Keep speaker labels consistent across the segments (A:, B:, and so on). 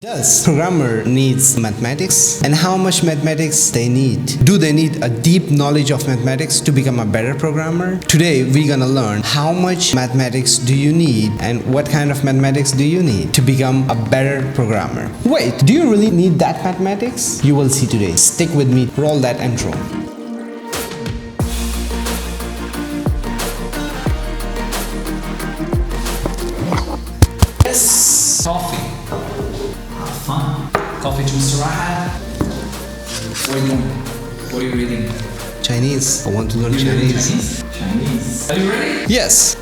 A: Does programmer needs mathematics, and how much mathematics they need? Do they need a deep knowledge of mathematics to become a better programmer? Today we're gonna learn how much mathematics do you need and what kind of mathematics do you need to become a better programmer. Wait, do you really need that mathematics? You will see today. Stick with me. Roll that intro.
B: Yes, coffee. Fun. Coffee to Mr. Rahad. What are you doing? What are you reading?
A: Chinese. I want to learn
B: You reading
A: Chinese.
B: Chinese. Are you ready?
A: Yes.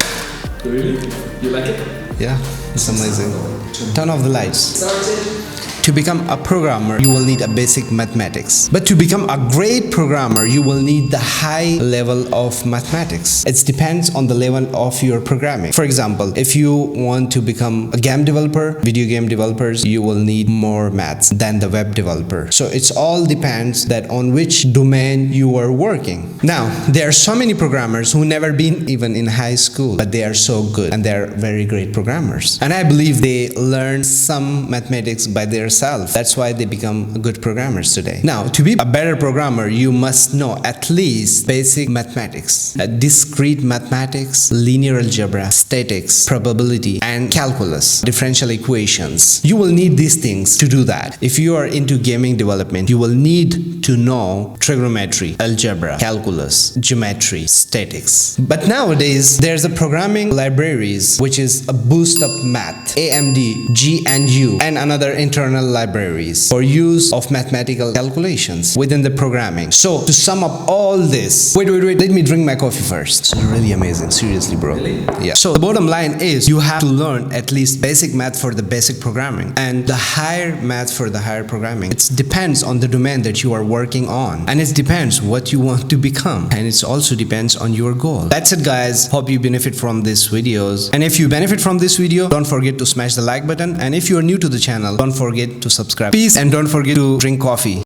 B: Really? You like it?
A: Yeah, it's amazing. Turn off the lights.
B: Started.
A: To become a programmer, you will need a basic mathematics. But to become a great programmer, you will need the high level of mathematics. It depends on the level of your programming. For example, if you want to become a game developer, video game developers, you will need more maths than the web developer. So it's all depends that on which domain you are working. Now, there are so many programmers who never been even in high school, but they are so good and they're very great programmers. And I believe they learn some mathematics by themselves. That's why they become good programmers today. Now, to be a better programmer, you must know at least basic mathematics, discrete mathematics, linear algebra, statistics, probability, and calculus, differential equations. You will need these things to do that. If you are into gaming development, you will need to know trigonometry, algebra, calculus, geometry, statistics. But nowadays, there's a programming libraries which is a boost up math, AMD, GNU, and another internal libraries for use of mathematical calculations within the programming. So to sum up all this, wait, let me drink my coffee first. It's really amazing, seriously, bro.
B: Really?
A: Yeah. So the bottom line is you have to learn at least basic math for the basic programming and the higher math for the higher programming. It depends on the domain that you are working on, and it depends what you want to become, and it also depends on your goal. That's it, guys. Hope you benefit from these videos, and if you benefit from this video, don't forget to smash the like button, and if you are new to the channel, don't forget to subscribe. Peace, and don't forget to drink coffee.